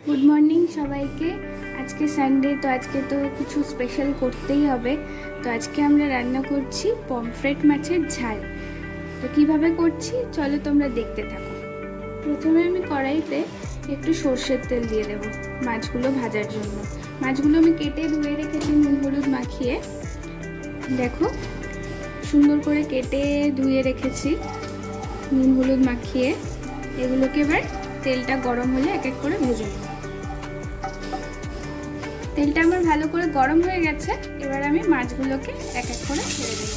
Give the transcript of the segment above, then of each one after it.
Good morning সবাইকে। আজকে Sunday, তো আজকে তো কিছু স্পেশাল করতেই হবে। তো আজকে আমরা রান্না করছি পমফ্রেট মাছের ঝাল। তো কিভাবে করছি চলো তোমরা দেখতে থাকো। প্রথমে আমি কড়াইতে একটু সর্ষের তেল দিয়ে দেবো মাছগুলো ভাজার জন্য। মাছগুলো আমি কেটে ধুয়ে রেখেছি নুন হলুদ মাখিয়ে। দেখো সুন্দর করে কেটে ধুয়ে রেখেছি নুন হলুদ মাখিয়ে। এগুলোকে এবার তেলটা গরম হলে এক এক করে ভেজে নেব। তেলটা আমার ভালো করে গরম হয়ে গেছে, এবার আমি মাছগুলোকে এক এক করে ছেড়ে দেব।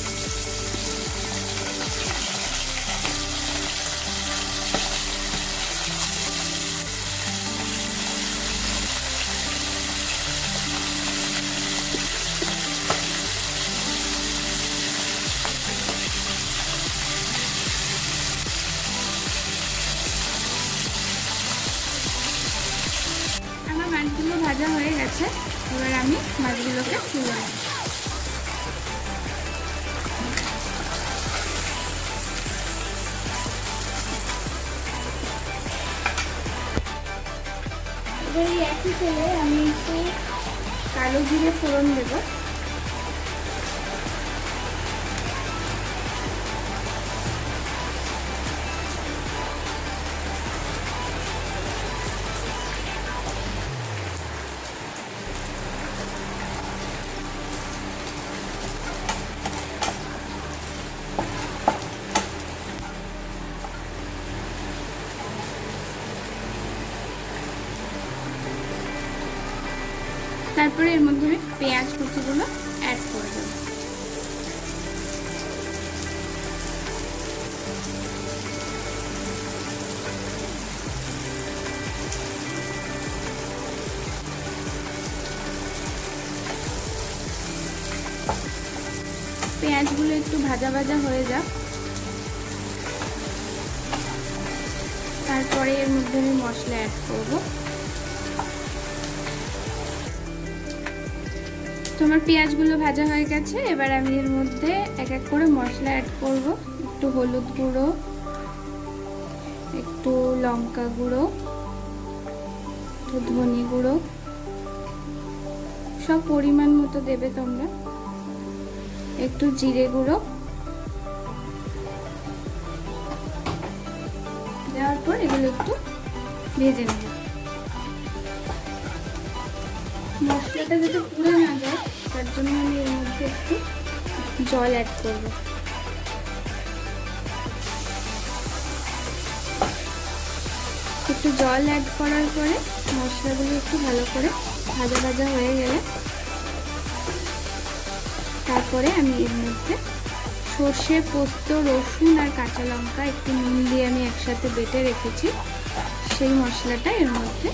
আমার মাছগুলো ভাজা হয়ে গেছে, এবার আমি মাছগুলোকে তুলে নেব। এবার এই একই তেলে আমি একটু কালো জিরে ফোড়ন দেব। তারপরে এর মধ্যে আমি পেঁয়াজ কুচিগুলো অ্যাড করে দেবো। পেঁয়াজগুলো একটু ভাজা ভাজা হয়ে যাক, তারপরে এর মধ্যে আমি মশলা অ্যাড করব। তোমার পেঁয়াজগুলো ভাজা হয়ে গেছে, এবার আমি এর মধ্যে এক এক করে মশলা অ্যাড করব। একটু হলুদ গুঁড়ো, একটু লঙ্কা গুঁড়ো, একটু ধনে গুঁড়ো, সব পরিমাণ মতো দেবে তোমরা। একটু জিরে গুঁড়ো দেওয়ার পর এগুলো একটু ভেজে নেব। মশলাটা যাতে পুড়ে না যায় তার জন্য আমি এর মধ্যে একটু জল অ্যাড করব। একটু জল অ্যাড করার পরে মশলাগুলো একটু ভালো করে ভাজা ভাজা হয়ে গেলে তারপরে আমি এর মধ্যে সর্ষে, পোস্ত, রসুন আর কাঁচা লঙ্কা একটু নুন দিয়ে আমি একসাথে বেটে রেখেছি, সেই মশলাটা এর মধ্যে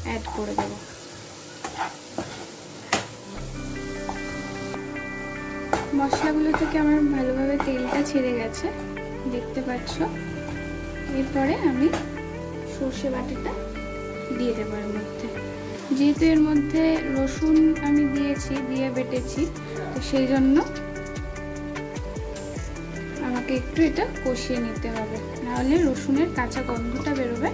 অ্যাড করে দেব। মশলাগুলো থেকে আমার ভালোভাবে তেলটা ছেড়ে গেছে, দেখতে পাচ্ছ। এরপরে আমি সর্ষে বাটিটা দিয়ে দেবো এর মধ্যে। যেহেতু এর মধ্যে রসুন আমি দিয়ে বেটেছি, তো সেই জন্য আমাকে একটু এটা কষিয়ে নিতে হবে, নাহলে রসুনের কাঁচা গন্ধটা বেরোবে।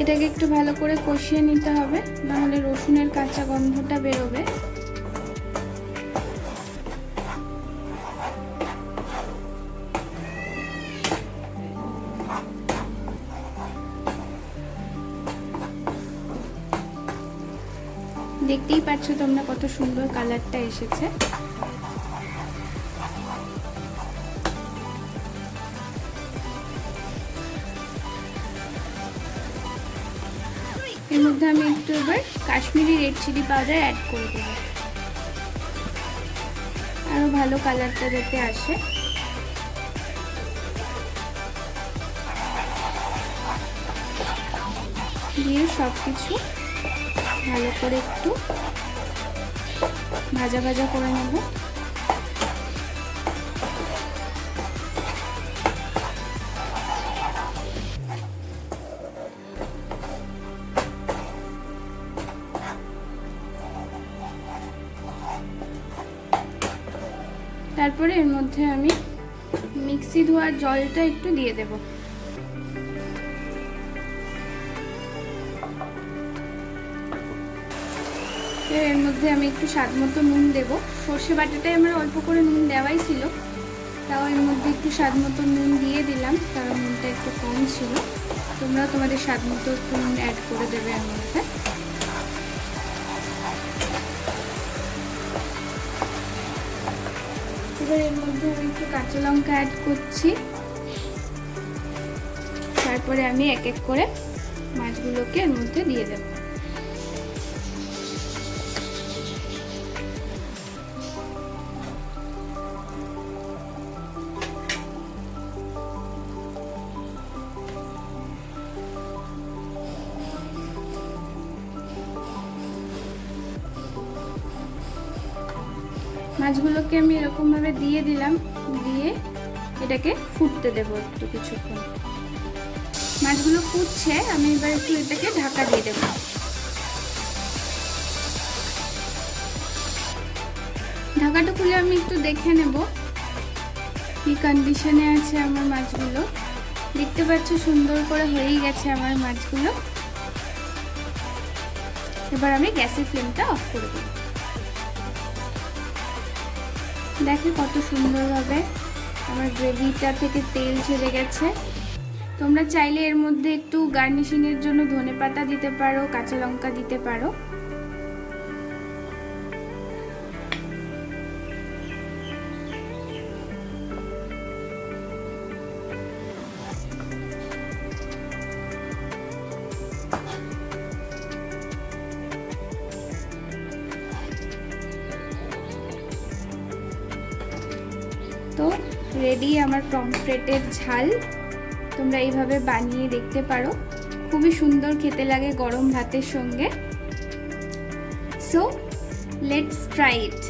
এটাকে একটু ভালো করে কষিয়ে নিতে হবে, নাহলে রসুনের কাঁচা গন্ধটা বেরোবে। দেখতেই পাচ্ছ তোমরা কত সুন্দর কালারটা এসেছে। এর মধ্যে আমি একটু এবার Kashmiri red chilli powder add করে দেব, আরো ভালো কালারটা যাতে আসে। দিয়ে সবকিছু ভালো করে একটু ভাজা ভাজা করে নেব। তারপরে এর মধ্যে আমি মিক্স মিক্সি ধোয়ার জলটা একটু দিয়ে দেব। এর মধ্যে আমি একটু স্বাদ মতো নুন দেব। সর্ষে বাটাটায় আমার অল্প করে নুন দেওয়াই ছিল, তাও এর মধ্যে একটু স্বাদ মতো নুন দিয়ে দিলাম, কারণ নুনটা একটু কম ছিল। তোমরাও তোমাদের স্বাদ মতো একটু নুন অ্যাড করে দেবে এর মধ্যে। এবার এর মধ্যে আমি একটু কাঁচা লঙ্কা অ্যাড করছি। তারপরে আমি এক এক করে মাছগুলোকে এর মধ্যে দিয়ে দেব। মাছগুলোকে আমি এরকমভাবে দিয়ে দিলাম, দিয়ে এটাকে ফুটতে দেবো একটু কিছুক্ষণ। মাছগুলো ফুটছে, আমি এবার একটু এটাকে ঢাকা দিয়ে দেবো। ঢাকাটা খুলে আমি একটু দেখে নেব কি কন্ডিশনে আছে আমার মাছগুলো। দেখতে পাচ্ছ সুন্দর করে হয়েই গেছে আমার মাছগুলো। এবার আমি গ্যাসের ফ্লেমটা অফ করে দেব। দেখো কত সুন্দরভাবে আমার গ্রেভিটা থেকে তেল ছেড়ে গেছে। তোমরা চাইলে এর মধ্যে একটু গার্নিশিংয়ের জন্য ধনেপাতা দিতে পারো, কাঁচা লঙ্কা দিতে পারো। তো রেডি আমার পমফ্রেটের ঝাল। তোমরা এইভাবে বানিয়ে দেখতে পারো, খুবই সুন্দর খেতে লাগে গরম ভাতের সঙ্গে। So let's try it.